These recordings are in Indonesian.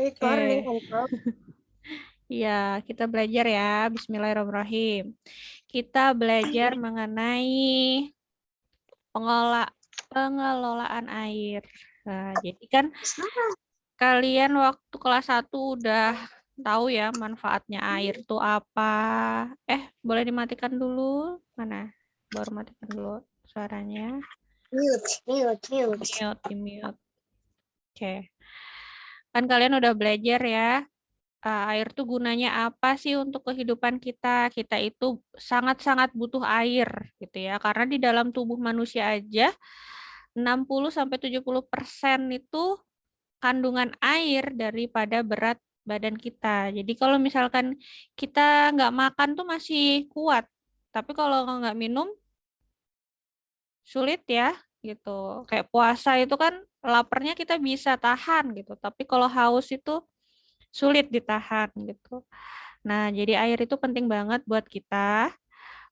Good Oke. morning, Prof. Ya, kita belajar ya. Bismillahirrahmanirrahim. Kita belajar mengenai pengelolaan air. Nah, jadi kan kalian waktu kelas 1 udah tahu ya manfaatnya air itu apa. Boleh dimatikan dulu? Mana? Baru matikan dulu suaranya. Mute. Mute, di mute. Oke. Kan kalian udah belajar ya. Air tuh gunanya apa sih untuk kehidupan kita? Kita itu sangat-sangat butuh air gitu ya. Karena di dalam tubuh manusia aja 60-70% itu kandungan air daripada berat badan kita. Jadi kalau misalkan kita nggak makan tuh masih kuat. Tapi kalau nggak minum sulit ya gitu. Kayak puasa itu kan laparnya kita bisa tahan gitu. Tapi kalau haus itu sulit ditahan gitu. Nah, jadi air itu penting banget buat kita.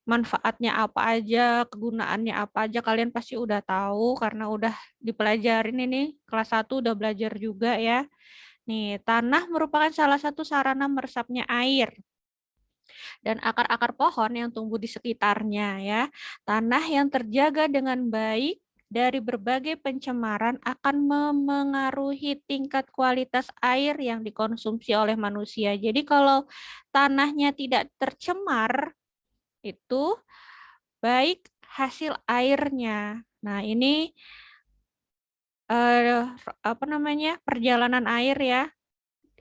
Manfaatnya apa aja, kegunaannya apa aja kalian pasti udah tahu karena udah dipelajarin ini. Kelas 1 udah belajar juga ya. Nih, tanah merupakan salah satu sarana meresapnya air dan akar-akar pohon yang tumbuh di sekitarnya ya. Tanah yang terjaga dengan baik dari berbagai pencemaran akan memengaruhi tingkat kualitas air yang dikonsumsi oleh manusia. Jadi kalau tanahnya tidak tercemar, itu baik hasil airnya. Nah, ini eh, apa namanya? Perjalanan air ya.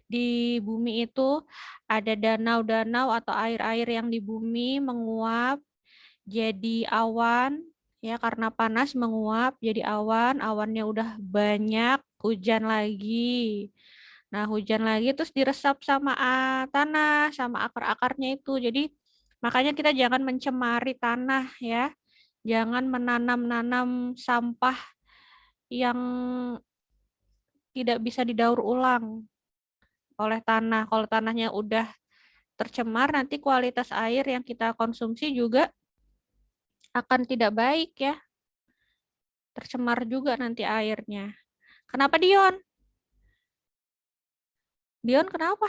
Di bumi itu ada danau-danau atau air-air yang di bumi menguap jadi awan ya karena panas menguap jadi awan, awannya udah banyak, hujan lagi. Nah, hujan lagi terus diresap sama tanah, sama akar-akarnya itu. Jadi makanya kita jangan mencemari tanah ya. Jangan menanam-nanam sampah yang tidak bisa didaur ulang oleh tanah. Kalau tanahnya udah tercemar, nanti kualitas air yang kita konsumsi juga akan tidak baik ya. Tercemar juga nanti airnya. Kenapa Dion? Dion kenapa?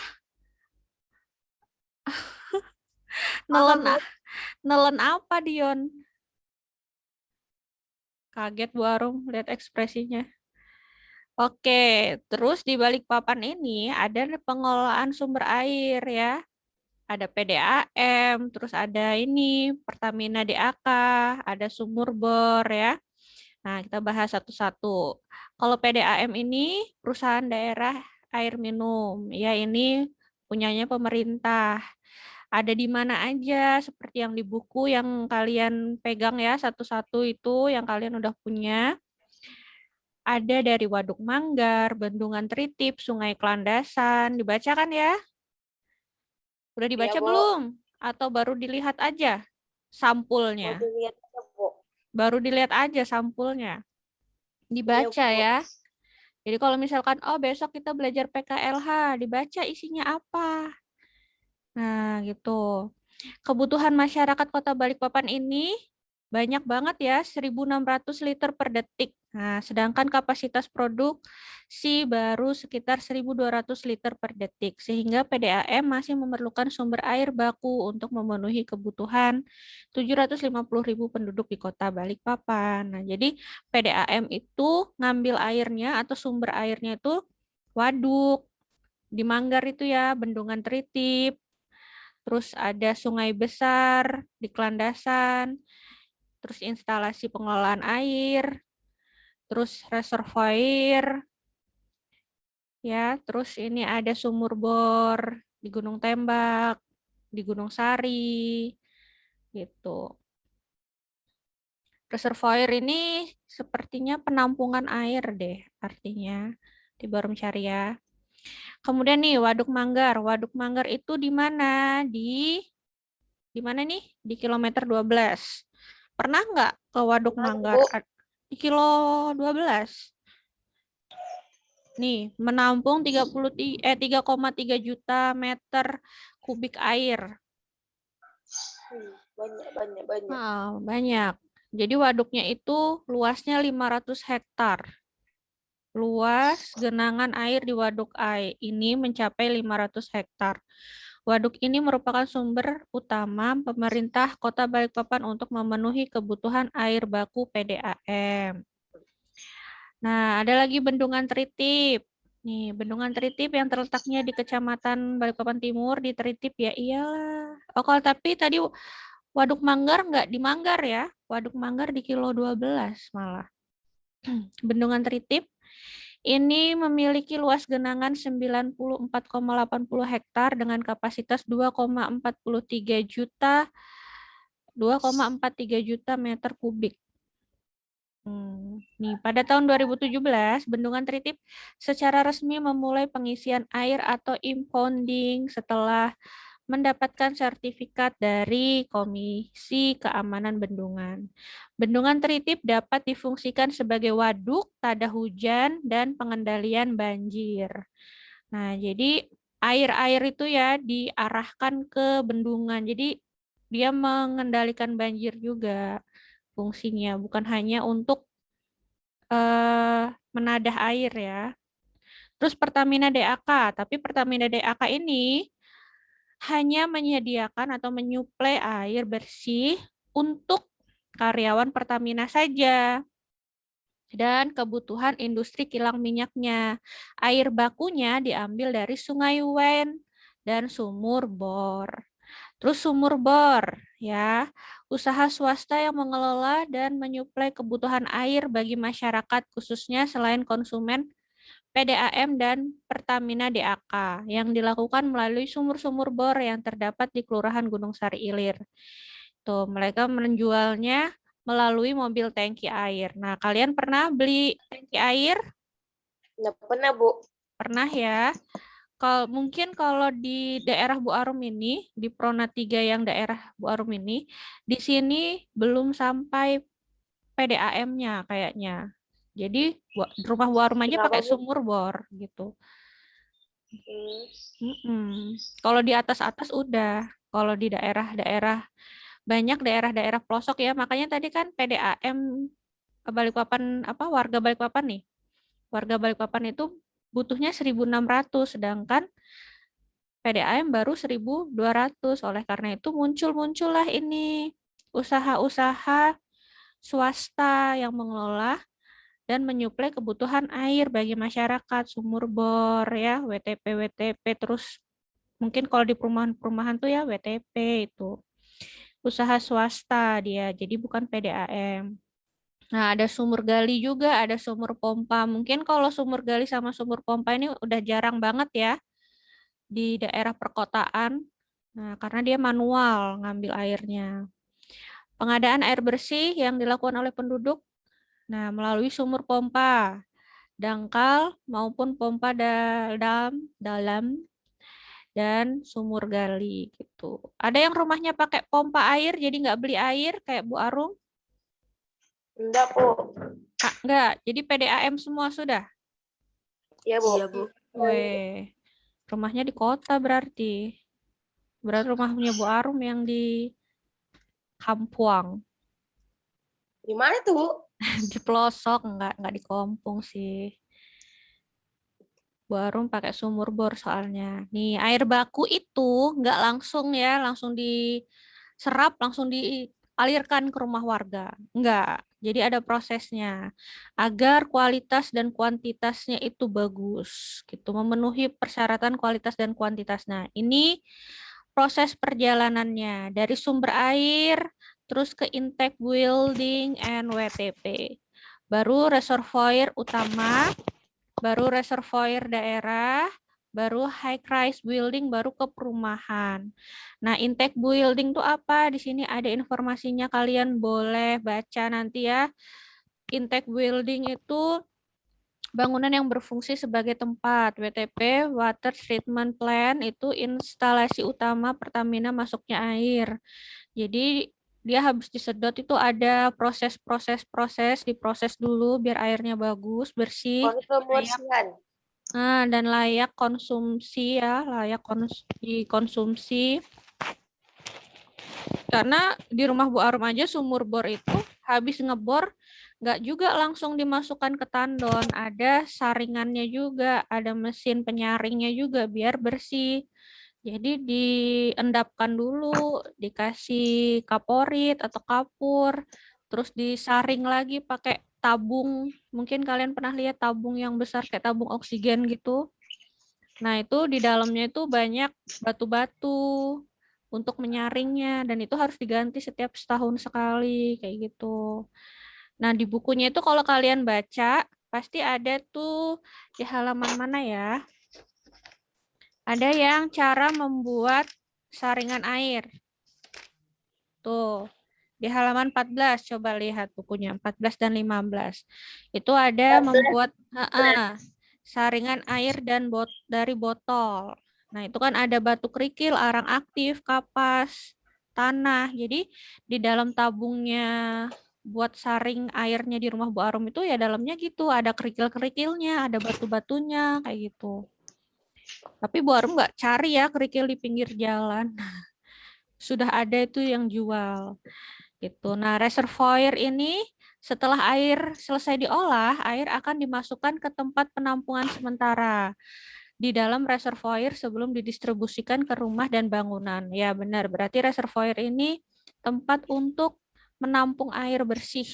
Nelen, Paham, nelen apa Dion? Kaget Bu Arum lihat ekspresinya. Oke, terus di balik papan ini ada pengelolaan sumber air ya. Ada PDAM, terus ada ini Pertamina DAK, ada sumur bor ya. Nah, kita bahas satu-satu. Kalau PDAM ini perusahaan daerah air minum, ya ini punyanya pemerintah. Ada di mana aja, seperti yang di buku yang kalian pegang ya, satu-satu itu yang kalian udah punya. Ada dari Waduk Manggar, Bendungan Tritip, Sungai Kelandasan. Dibaca kan ya? Udah ya, dibaca Bu. belum? Atau baru dilihat aja sampulnya? Mau dilihat aja, Bu. Baru dilihat aja sampulnya. Iya, Dibaca Bu. ya. Jadi kalau misalkan, oh besok kita belajar PKLH, dibaca isinya apa. Nah gitu. Kebutuhan masyarakat Kota Balikpapan ini banyak banget ya, 1.600 liter per detik. Nah, sedangkan kapasitas produksi baru sekitar 1.200 liter per detik, sehingga PDAM masih memerlukan sumber air baku untuk memenuhi kebutuhan 750.000 penduduk di Kota Balikpapan. Nah, jadi PDAM itu ngambil airnya atau sumber airnya itu waduk, di Manggar itu ya, Bendungan Tritip, terus ada sungai besar di Kelandasan, terus instalasi pengelolaan air, terus reservoir, ya, terus ini ada sumur bor di Gunung Tembak, di Gunung Sari, gitu. Reservoir ini sepertinya penampungan air deh, artinya di Barum Syariah. Kemudian nih Waduk Manggar. Waduk Manggar itu di mana? Di mana nih? Di kilometer 12. Pernah nggak ke Waduk Gimana, Manggar? Bu? Di kilo 12. Nih, menampung 3,3 juta meter kubik air. Banyak, banyak, banyak. Wow, banyak. Jadi waduknya itu luasnya 500 hektar. Luas genangan air di Waduk Ai ini mencapai 500 hektar. Waduk ini merupakan sumber utama pemerintah Kota Balikpapan untuk memenuhi kebutuhan air baku PDAM. Nah, ada lagi Bendungan Tritip. Nih, Bendungan Tritip yang terletaknya di Kecamatan Balikpapan Timur di Tritip ya iyalah. Oh, kalau tapi tadi Waduk Manggar nggak di Manggar ya. Waduk Manggar di kilo 12 malah. Bendungan Tritip ini memiliki luas genangan 94,80 hektar dengan kapasitas 2,43 juta meter kubik. Nih, pada tahun 2017, Bendungan Tritip secara resmi memulai pengisian air atau impounding setelah mendapatkan sertifikat dari Komisi Keamanan Bendungan. Bendungan Tritip dapat difungsikan sebagai waduk, tada hujan, dan pengendalian banjir. Nah, jadi air-air itu ya diarahkan ke bendungan. Jadi dia mengendalikan banjir juga fungsinya, bukan hanya untuk menadah air ya. Terus Pertamina DAK, tapi Pertamina DAK ini hanya menyediakan atau menyuplai air bersih untuk karyawan Pertamina saja dan kebutuhan industri kilang minyaknya. Air bakunya diambil dari Sungai Wen dan sumur bor. Terus sumur bor, ya, usaha swasta yang mengelola dan menyuplai kebutuhan air bagi masyarakat khususnya selain konsumen PDAM dan Pertamina DAK yang dilakukan melalui sumur-sumur bor yang terdapat di Kelurahan Gunung Sari Ilir. Tuh, mereka menjualnya melalui mobil tangki air. Nah, kalian pernah beli tangki air? Nggak pernah, Bu. Pernah ya? Mungkin kalau di daerah Bu Arum ini, di Prona 3 yang daerah Bu Arum ini, di sini belum sampai PDAM-nya kayaknya. Jadi rumah Bu Arum aja Kenapa, pakai Bu? sumur bor gitu. Kalau di atas-atas udah, kalau di daerah-daerah banyak daerah-daerah pelosok ya, makanya tadi kan PDAM Balikpapan warga Balikpapan nih. Warga Balikpapan itu butuhnya 1.600 sedangkan PDAM baru 1.200. Oleh karena itu muncullah ini usaha-usaha swasta yang mengelola dan menyuplai kebutuhan air bagi masyarakat, sumur bor ya, WTP terus mungkin kalau di perumahan-perumahan tuh ya WTP itu. Usaha swasta dia, jadi bukan PDAM. Nah, ada sumur gali juga, ada sumur pompa. Mungkin kalau sumur gali sama sumur pompa ini udah jarang banget ya di daerah perkotaan. Nah, karena dia manual ngambil airnya. Pengadaan air bersih yang dilakukan oleh penduduk, nah melalui sumur pompa, dangkal maupun pompa dalam dan sumur gali gitu. Ada yang rumahnya pakai pompa air, jadi nggak beli air kayak Bu Arum? Enggak, Bu. Enggak, jadi PDAM semua sudah? Iya, Bu. Iya, Bu. Weh, rumahnya di kota berarti. Berarti rumahnya Bu Arum yang di Kampuang. Di mana tuh, Bu? Di pelosok, enggak di kampung sih. Bu Arum pakai sumur bor soalnya. Nih, air baku itu enggak langsung ya, langsung diserap, langsung dialirkan ke rumah warga. Enggak. Jadi ada prosesnya agar kualitas dan kuantitasnya itu bagus gitu, memenuhi persyaratan kualitas dan kuantitas. Nah, ini proses perjalanannya dari sumber air terus ke intake building and WTP. Baru reservoir utama, baru reservoir daerah, baru high rise building, baru ke perumahan. Nah, intake building itu apa? Di sini ada informasinya, kalian boleh baca nanti ya. Intake building itu bangunan yang berfungsi sebagai tempat WTP, Water Treatment Plant, itu instalasi utama Pertamina masuknya air. Jadi dia habis disedot itu ada proses, diproses dulu biar airnya bagus, bersih, Proses layak, pembersihan. dan layak konsumsi ya, layak dikonsumsi. Karena di rumah Bu Arum aja sumur bor itu habis ngebor nggak juga langsung dimasukkan ke tandon, ada saringannya juga, ada mesin penyaringnya juga biar bersih. Jadi diendapkan dulu, dikasih kaporit atau kapur, terus disaring lagi pakai tabung. Mungkin kalian pernah lihat tabung yang besar kayak tabung oksigen gitu. Nah, itu di dalamnya itu banyak batu-batu untuk menyaringnya, dan itu harus diganti setiap setahun sekali, kayak gitu. Nah, di bukunya itu kalau kalian baca, pasti ada tuh di halaman mana ya? Ada yang cara membuat saringan air. Tuh, di halaman 14, coba lihat bukunya, 14 dan 15. Itu ada 14. membuat saringan air dan dari botol. Nah, itu kan ada batu kerikil, arang aktif, kapas, tanah. Jadi, di dalam tabungnya buat saring airnya di rumah Bu Arum itu ya dalamnya gitu, ada kerikil-kerikilnya, ada batu-batunya, kayak gitu. Tapi Bu Arum nggak cari ya kerikil di pinggir jalan. Sudah ada itu yang jual. Gitu. Nah, reservoir ini setelah air selesai diolah, air akan dimasukkan ke tempat penampungan sementara di dalam reservoir sebelum didistribusikan ke rumah dan bangunan. Ya, benar. Berarti reservoir ini tempat untuk menampung air bersih.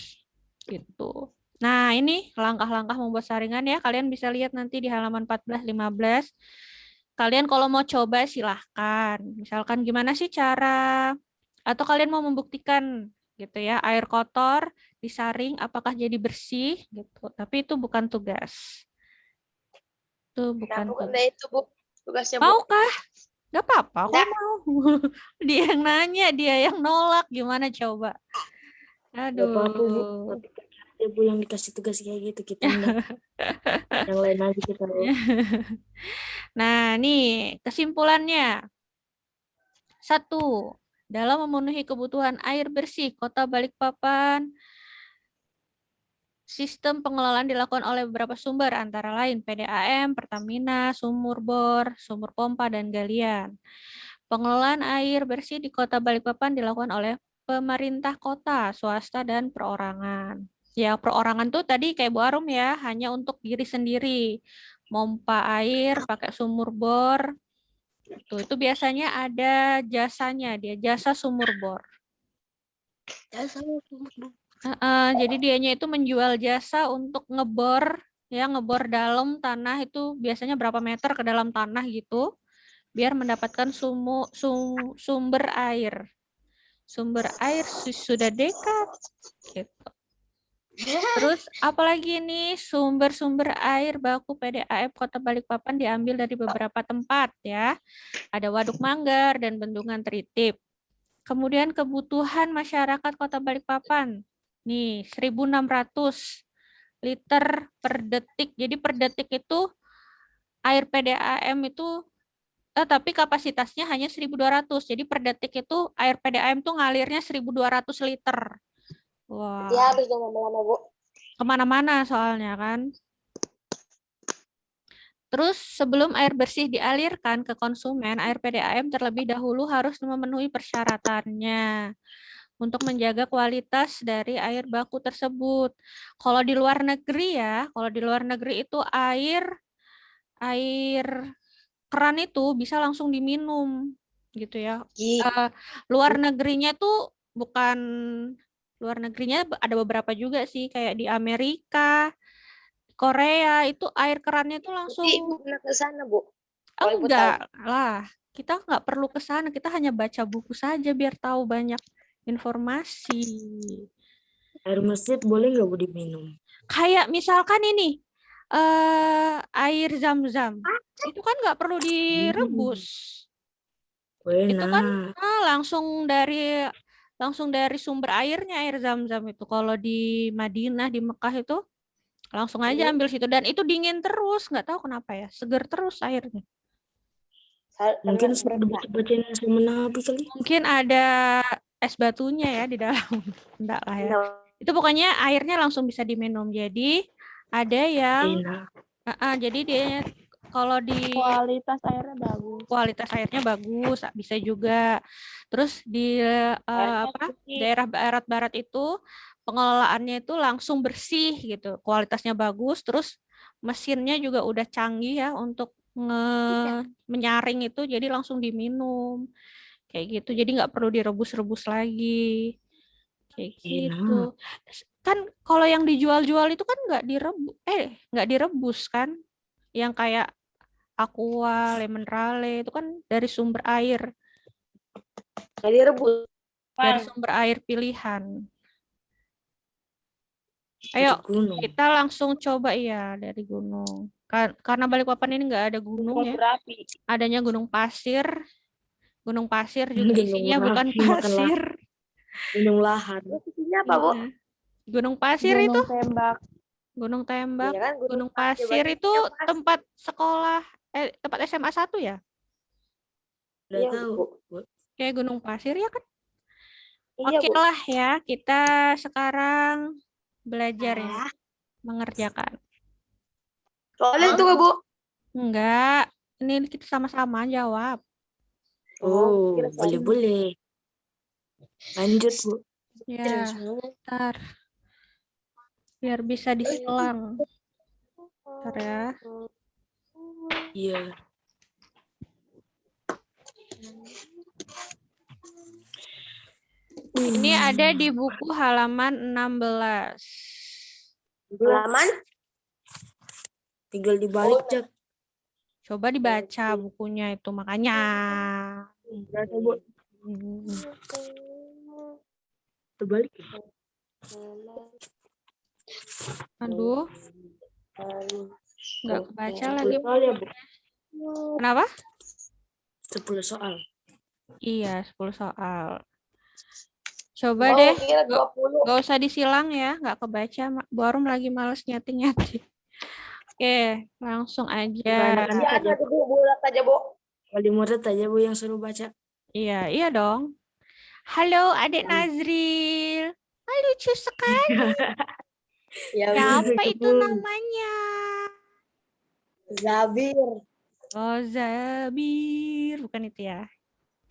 Gitu. Nah, ini langkah-langkah membuat saringan ya. Kalian bisa lihat nanti di halaman 14-15. Kalian kalau mau coba silahkan. Misalkan gimana sih cara, atau kalian mau membuktikan gitu ya, air kotor disaring apakah jadi bersih gitu. Tapi itu bukan tugas. Itu Nah, bukan bukan tugas. itu, Bu. Tugasnya, Bu. Maukah? Gak apa-apa, aku Enggak. mau. Dia yang nanya, dia yang nolak. Gimana coba? Gak apa-apa Bu, Aduh. tapi kan ada Bu yang dikasih tugas kayak gitu, kita enggak. Yang lain aja kita Bu. Nah, nih kesimpulannya. 1. Dalam memenuhi kebutuhan air bersih Kota Balikpapan, sistem pengelolaan dilakukan oleh beberapa sumber, antara lain PDAM, Pertamina, sumur bor, sumur pompa, dan galian. Pengelolaan air bersih di Kota Balikpapan dilakukan oleh pemerintah kota, swasta, dan perorangan. Ya, perorangan tuh tadi kayak Bu Arum ya, hanya untuk diri sendiri. Mompa air, pakai sumur bor, itu biasanya ada jasanya, dia jasa sumur bor. Jadi dianya itu menjual jasa untuk ngebor, ya ngebor dalam tanah itu biasanya berapa meter ke dalam tanah gitu, biar mendapatkan sumber air. Sumber air sudah dekat, gitu. Terus apalagi ini sumber-sumber air baku PDAM Kota Balikpapan diambil dari beberapa tempat ya. Ada Waduk Manggar dan Bendungan Tritip. Kemudian kebutuhan masyarakat Kota Balikpapan. Nih, 1.600 liter per detik. Jadi per detik itu air PDAM itu tapi kapasitasnya hanya 1.200. Jadi per detik itu air PDAM tuh ngalirnya 1.200 liter. Wah, Dia habis dong lama-lama, Bu. kemana-mana soalnya kan. Terus sebelum air bersih dialirkan ke konsumen, air PDAM terlebih dahulu harus memenuhi persyaratannya untuk menjaga kualitas dari air baku tersebut. Kalau di luar negeri ya, kalau di luar negeri itu air keran itu bisa langsung diminum gitu ya. Luar negerinya tuh bukan, luar negerinya ada beberapa juga sih, kayak di Amerika, Korea itu air kerannya itu langsung. Ibu pernah ke sana, Bu? Kalau Ibu tahu. Enggak lah, kita nggak perlu ke sana, kita hanya baca buku saja biar tahu banyak informasi. Air masjid boleh nggak Bu diminum? Kayak misalkan ini air zam-zam, itu kan nggak perlu direbus. Itu kan Enak. langsung dari sumber airnya, air zam-zam itu. Kalau di Madinah, di Mekah itu langsung aja ambil situ, dan itu dingin terus, nggak tahu kenapa ya, seger terus airnya. Mungkin sudah baca-bacain sama Nabi kali. Mungkin ada es batunya ya di dalam. Enggak lah ya. Itu pokoknya airnya langsung bisa diminum. Jadi ada yang Enak. jadi dia kalau di Kualitas airnya bagus. Bisa juga. Terus di Airnya apa putih. daerah barat-barat itu pengelolaannya itu langsung bersih gitu, kualitasnya bagus, terus mesinnya juga udah canggih ya untuk menyaring itu, jadi langsung diminum kayak gitu, jadi nggak perlu direbus-rebus lagi kayak gitu. Enak. Kan kalau yang dijual-jual itu kan nggak direbus kan, yang kayak Aqua, Lemon Rale itu kan dari sumber air, Jadi rebus. dari sumber air pilihan. Dari Ayo, gunung. kita langsung coba ya dari gunung. Karena Balikpapan ini nggak ada gunung ya. Berapi. Adanya gunung pasir. Gunung pasir juga Gunung isinya bukan berapi, makan pasir. gunung lahan. Terus isinya apa, Bu? Iya. Gunung pasir itu, Gunung Tembak. gunung tembak. Iya kan, Gunung pasir. pasir Berarti itu yang pasir. tempat sekolah, tempat SMA 1 ya? Udah Iya, tahu. Bu. Kayak gunung pasir ya kan? Iya, Oke Bu. lah ya, kita sekarang belajar ya, mengerjakan. Soalnya itu, Bu. Enggak, ini kita sama-sama jawab. Oh, kira soalnya. boleh-boleh. Lanjut, Bu. Ya, ntar. Biar bisa disilang. Ntar ya. Iya. Ini ada di buku halaman 16. Halaman? Tinggal dibalik, Cak. Coba dibaca bukunya itu, makanya. Berapa, Bu? Terbalik ya? Aduh, nggak kebaca lagi. 10 soal ya, Bu? Kenapa? 10 soal. Iya, 10 soal. Coba Oh, deh, kira 20. nggak usah disilang ya, nggak kebaca. Barum lagi males nyating-nyating. Oke, langsung aja. Iya, ada Bu. Bulat aja, Bu. Paling murid aja, Bu, yang suruh baca. Iya, iya dong. Halo, Adik Nazril. Lucu sekali. Ya, Siapa itu Betul. namanya? Zabir. Oh, Zabir. Bukan itu ya.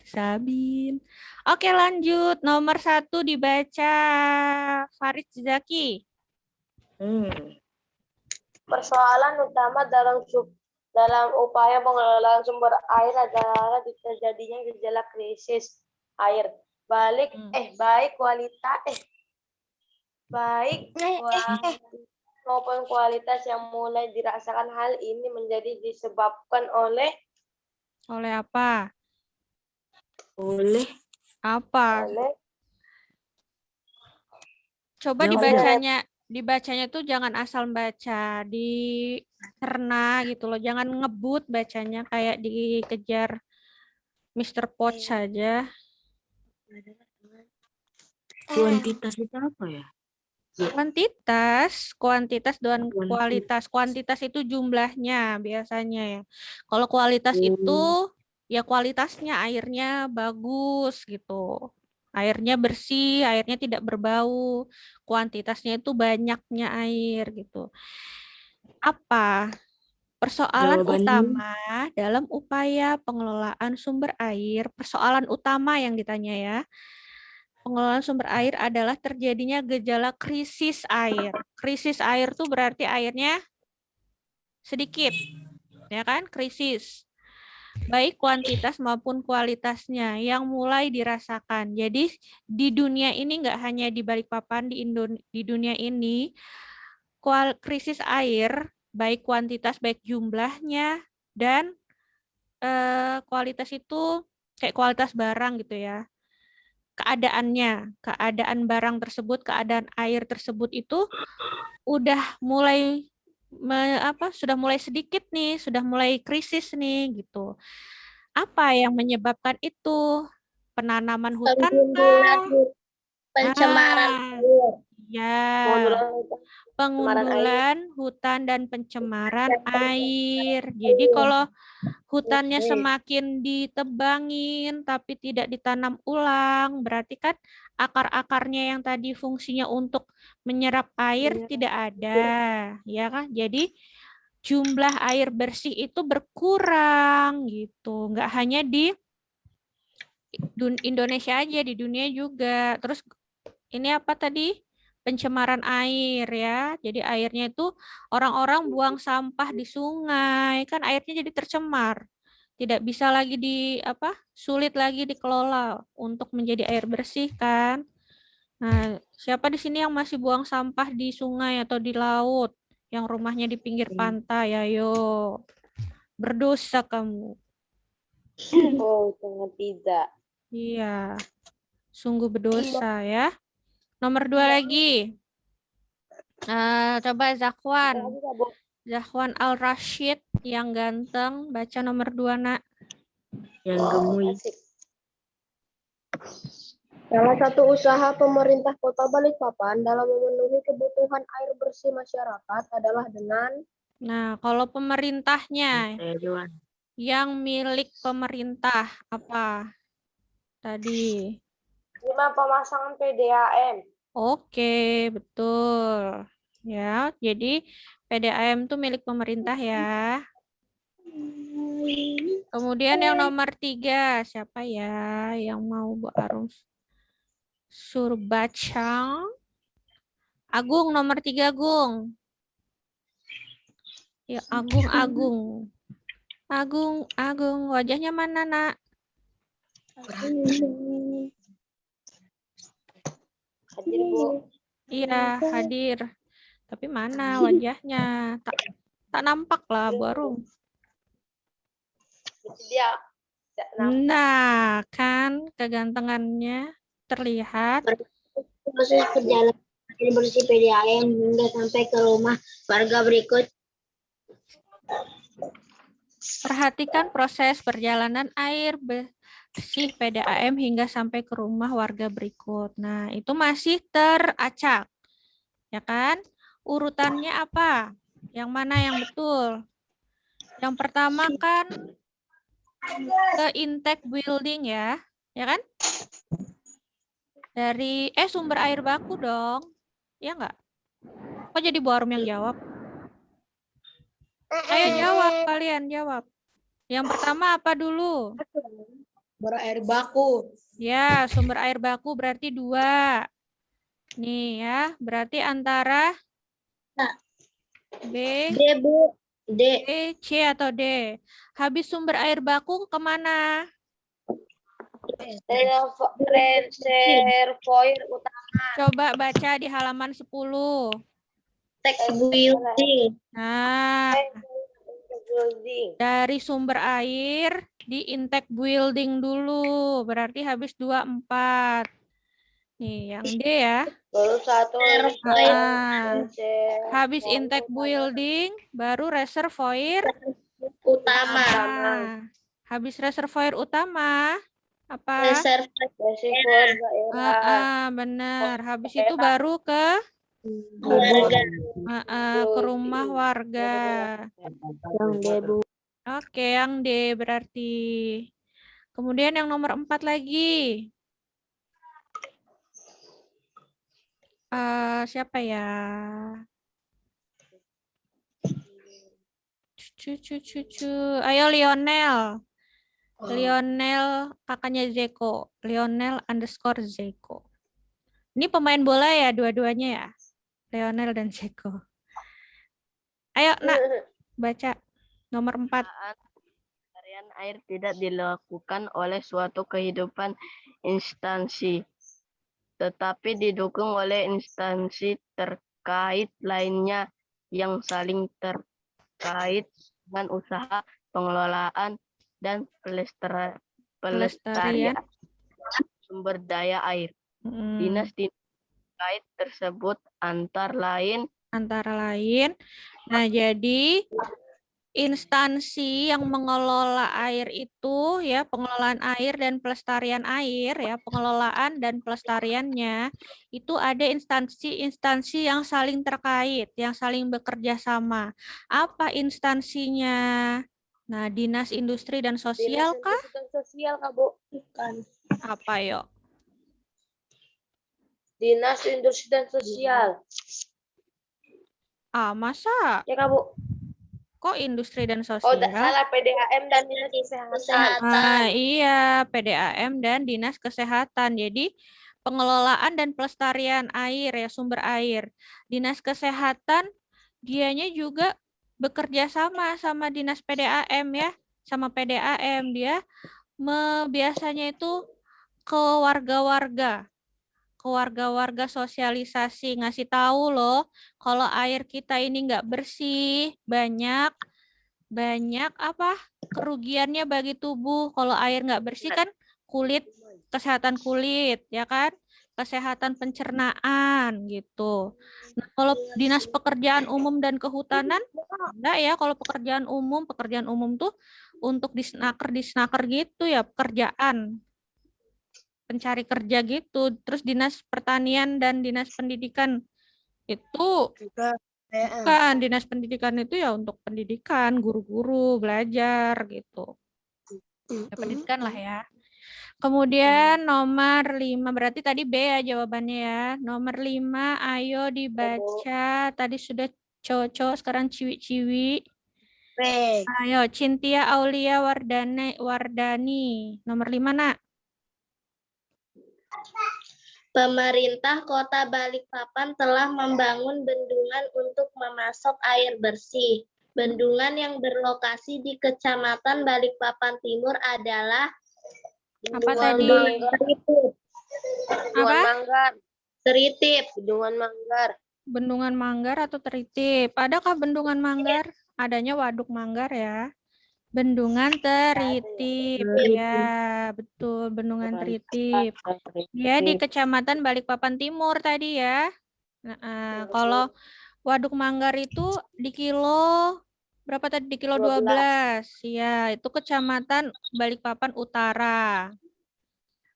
Sabin. Oke, lanjut. Nomor 1 dibaca. Farid Zaki. Persoalan utama dalam upaya pengelolaan sumber air adalah terjadinya gejala krisis air. Baik kualitas maupun kualitas yang mulai dirasakan. Hal ini menjadi disebabkan oleh Apa? Oleh. Apa? Coba Jawab. dibacanya tuh jangan asal baca, dicerna gitu loh. Jangan ngebut bacanya kayak dikejar Mr. Pot saja. Kuantitas itu apa ya? Kuantitas dan kualitas. Kuantitas itu jumlahnya biasanya ya. Kalau kualitas itu ya kualitasnya airnya bagus gitu. Airnya bersih, airnya tidak berbau. Kuantitasnya itu banyaknya air gitu. Apa? Persoalan Jawabannya. utama dalam upaya pengelolaan sumber air, persoalan utama yang ditanya ya. Pengelolaan sumber air adalah terjadinya gejala krisis air. Krisis air tuh berarti airnya sedikit, ya kan? Krisis. Baik kuantitas maupun kualitasnya yang mulai dirasakan. Jadi di dunia ini nggak hanya di Balikpapan, di dunia ini krisis air, baik kuantitas, baik jumlahnya, dan kualitas itu kayak kualitas barang gitu ya. Keadaan barang tersebut, keadaan air tersebut itu udah mulai sudah mulai sedikit nih, sudah mulai krisis nih gitu. Apa yang menyebabkan itu? Penanaman hutan kah? pencemaran Ya, pengundulan hutan dan pencemaran air. Jadi kalau hutannya semakin ditebangin tapi tidak ditanam ulang, berarti kan akar-akarnya yang tadi fungsinya untuk menyerap air tidak ada, ya kan? Jadi jumlah air bersih itu berkurang gitu. Nggak hanya di Indonesia aja, di dunia juga. Terus ini apa tadi? pencemaran air ya. Jadi airnya itu orang-orang buang sampah di sungai, kan airnya jadi tercemar. Tidak bisa lagi sulit lagi dikelola untuk menjadi air bersih kan. Nah, siapa di sini yang masih buang sampah di sungai atau di laut, yang rumahnya di pinggir pantai? Ayo, berdosa kamu. Oh, sangat tidak. Iya, sungguh berdosa ya. Nomor 2 lagi. Coba Zakwan. Lagi, Kak, Bu. Zahwan Al-Rashid yang ganteng. Baca nomor 2, Nak. Yang gemuy. Asik. Salah satu usaha pemerintah Kota Balikpapan dalam memenuhi kebutuhan air bersih masyarakat adalah dengan Nah, kalau pemerintahnya, Ridwan. yang milik pemerintah apa tadi? 5 pemasangan PDAM. Oke, betul. Ya, jadi PDAM itu milik pemerintah ya. Kemudian yang nomor 3, siapa ya yang mau Bu Arum suruh baca? Agung, nomor 3, Agung. Ya, Agung. Agung, wajahnya mana, Nak? Hadir, Bu. Iya, hadir. Tapi mana wajahnya? Tak nampak lah, Bu Arum. Itu dia. Tidak nampak. Nah, kan kegantengannya terlihat. Proses perjalanan air bersih PDAM hingga sampai ke rumah warga berikut. Perhatikan proses perjalanan air bersih PDAM hingga sampai ke rumah warga berikut. Nah, itu masih teracak. Ya kan? Urutannya apa? Yang mana yang betul? Yang pertama kan ke intake building ya. Ya kan? Dari sumber air baku dong. Ya enggak? Kok jadi Bu Arum yang jawab? Ayo jawab, kalian jawab. Yang pertama apa dulu? Berair baku. Ya, sumber air baku berarti 2. Nih ya, berarti antara B, D, Bu. D. C atau D. Habis sumber air baku kemana? Reservoir utama. Coba baca di halaman 10. Teks building. Nah, Building. dari sumber air di intake building dulu. Berarti habis 2, 4. Nih, yang D ya. Baru 1. Habis intake building, baru reservoir Utama. utama. Habis reservoir utama, apa? Reservoir daerah. Benar. Habis itu baru ke Warga. ke rumah warga. Yang D, Bu. Oke, yang D berarti. Kemudian yang nomor 4 lagi. Siapa ya? Ayo Lionel. Lionel kakaknya Zeko. Lionel_Zeko. Ini pemain bola ya dua-duanya ya? Lionel dan Zeko. Ayo Nak, baca nomor 4. Pencarian air tidak dilakukan oleh suatu kehidupan instansi, tetapi didukung oleh instansi terkait lainnya yang saling terkait dengan usaha pengelolaan dan pelestarian sumber daya air. Dinas terkait tersebut antara lain. Nah, jadi instansi yang mengelola air itu ya, pengelolaan air dan pelestarian air ya, pengelolaan dan pelestariannya itu ada instansi-instansi yang saling terkait, yang saling bekerja sama. Apa instansinya? Nah, Dinas Industri dan Sosial kah? Dinas Industri dan Sosial, Kak, Bu. Bukan. Apa yuk? Dinas Industri dan Sosial. Masa? Ya, Kak, Bu. Kok Industri dan Oh, Sosial? salah PDAM dan Dinas Kesehatan. Iya, PDAM dan Dinas Kesehatan. Jadi pengelolaan dan pelestarian air ya, sumber air. Dinas Kesehatan dianya juga bekerja sama Dinas PDAM ya, sama PDAM. Dia biasanya itu ke warga-warga sosialisasi, ngasih tahu loh kalau air kita ini nggak bersih, banyak apa kerugiannya bagi tubuh. Kalau air nggak bersih kan kesehatan kulit ya kan, kesehatan pencernaan gitu. Nah, kalau Dinas Pekerjaan Umum dan Kehutanan enggak ya, kalau pekerjaan umum tuh untuk disnaker gitu ya, pekerjaan pencari kerja gitu. Terus Dinas Pertanian dan Dinas Pendidikan itu bukan, Dinas Pendidikan itu ya untuk pendidikan, guru-guru belajar gitu. Ya, pendidikan lah ya. Kemudian nomor 5, berarti tadi B ya jawabannya ya. Nomor 5, ayo dibaca. Tadi sudah cowok-cowok, sekarang ciwi-ciwi. Ayo, Cintia Aulia Wardani. Nomor 5, nak. Pemerintah Kota Balikpapan telah membangun bendungan untuk memasok air bersih. Bendungan yang berlokasi di Kecamatan Balikpapan Timur adalah Apa tadi? Apa? Teritip. Bendungan Manggar atau Teritip? Adakah Bendungan Manggar? Adanya Waduk Manggar ya. Bendungan Teritip. Ya, betul. Bendungan Teritip. Ya, di Kecamatan Balikpapan Timur tadi ya. Nah, kalau Waduk Manggar itu di kilo berapa tadi? Di kilo 12. Ya, itu Kecamatan Balikpapan Utara.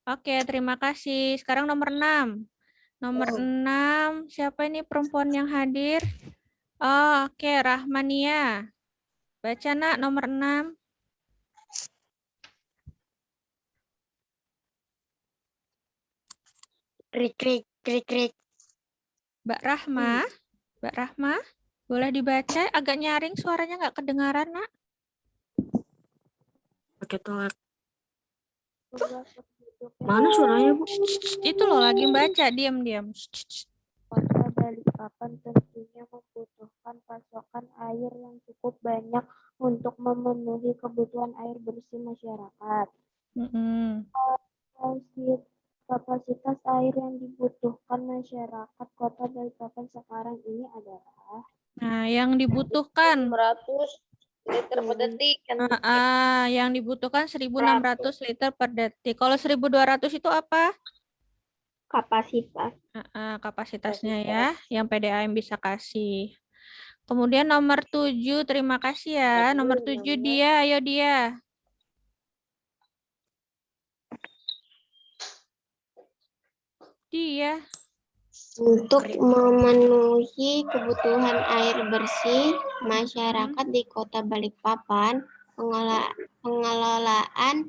Oke, terima kasih. Sekarang nomor 6. Nomor 6, siapa ini perempuan yang hadir? Oh, oke, Rahmania. Baca, nak, nomor 6. Krik. Mbak Rahma, boleh dibaca? Agak nyaring, suaranya nggak kedengaran, nak. Pakai tolak. Mana suaranya, Bu? Itu loh, lagi baca, diam-diam. Kota Balikpapan tentunya membutuhkan pasokan air yang cukup banyak untuk memenuhi kebutuhan air bersih masyarakat. Kapasitas air yang dibutuhkan masyarakat Kota Balikpapan sekarang ini adalah Nah, yang dibutuhkan 600 liter per detik. yang dibutuhkan 1.600 liter per detik. Kalau 1.200 itu apa? kapasitas. Kapasitasnya ya, yang PDAM bisa kasih. Kemudian nomor 7, terima kasih ya. Nomor 7 dia, ayo dia. Dia. Untuk memenuhi kebutuhan air bersih masyarakat di Kota Balikpapan, pengelolaan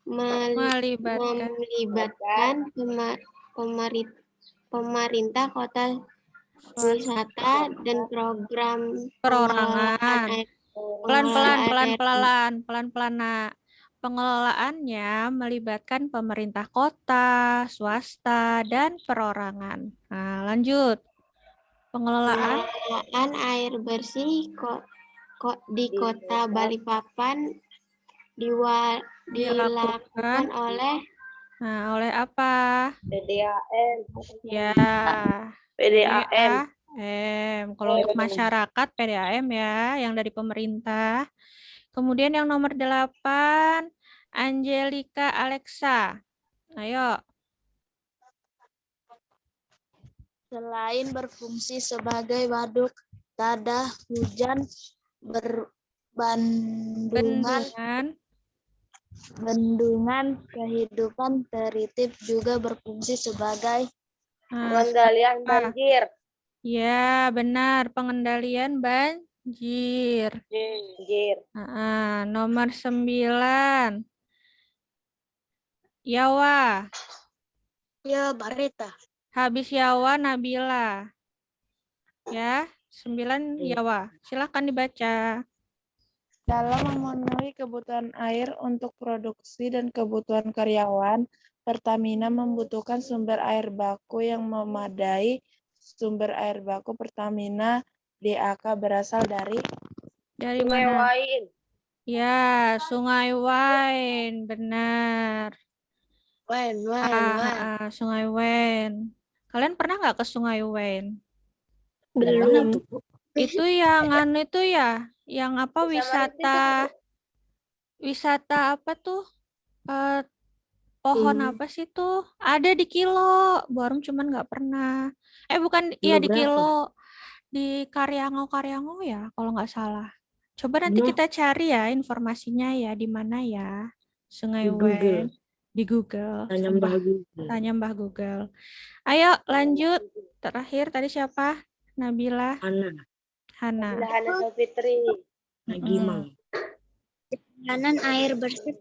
melibatkan pemerintah kota, wisata, dan program perorangan. pengelolaan Pelan-pelan, nak. Pengelolaannya melibatkan pemerintah kota, swasta, dan perorangan. Nah, lanjut. Pengelolaan air bersih di Kota Balikpapan dilakukan oleh apa? PDAM. Ya. PDAM. Kalau untuk masyarakat PDAM ya, yang dari pemerintah. Kemudian yang nomor 8, Angelika Alexa. Ayo. Selain berfungsi sebagai waduk, tada hujan, bendungan kehidupan Teritip juga berfungsi sebagai pengendalian banjir. Ya, benar, pengendalian banjir. Nomor 9. Yawa. Ya, Barita. Habis Yawa, Nabila. Ya, 9 Yawa. Silahkan dibaca. Dalam memenuhi kebutuhan air untuk produksi dan kebutuhan karyawan, Pertamina membutuhkan sumber air baku yang memadai. Sumber air baku Pertamina DAK berasal dari mana? Ya, Sungai Wain, benar. Sungai Wain. Kalian pernah nggak ke Sungai Wain? Belum. Itu yang anu itu ya, yang apa wisata apa tuh? Pohon apa sih tuh? Ada di Kilo, Bu Arum cuman nggak pernah. Bukan, iya di Kilo, di Karyango ya, kalau nggak salah. Coba nanti kita cari ya informasinya ya, di mana ya Sungai Wain. Di Google. Tanya Mbah Google. Ayo lanjut. Terakhir tadi siapa? Nabila. Hana. Fitri. Nagimang. Perjalanan air bersih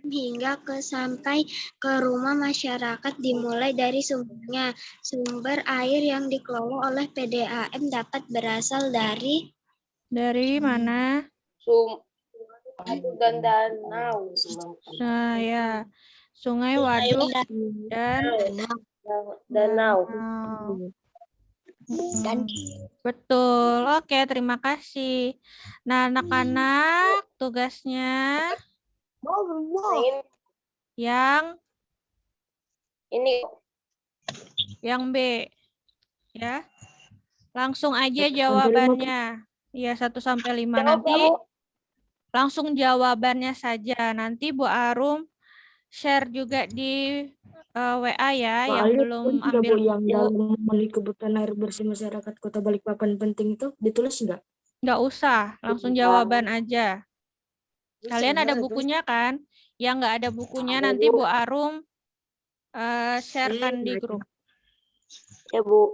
hingga sampai ke rumah masyarakat dimulai dari sumbernya. Sumber air yang dikelola oleh PDAM dapat berasal dari mana? Dan danau. Nah, ya. Sungai, waduk, dan Danau. Betul. Oke, terima kasih. Nah, anak-anak, tugasnya yang B. Ya. Langsung aja jawabannya. Ya, 1 sampai 5 nanti. Langsung jawabannya saja. Nanti Bu Arum share juga di WA ya, yang belum ambil yang buku. dalam memenuhi kebutuhan air bersih masyarakat Kota Balikpapan penting itu ditulis nggak? Nggak usah, langsung jawaban aja. Kalian ada bukunya kan? Yang nggak ada bukunya nanti Bu Arum sharekan di grup. Ya, Bu.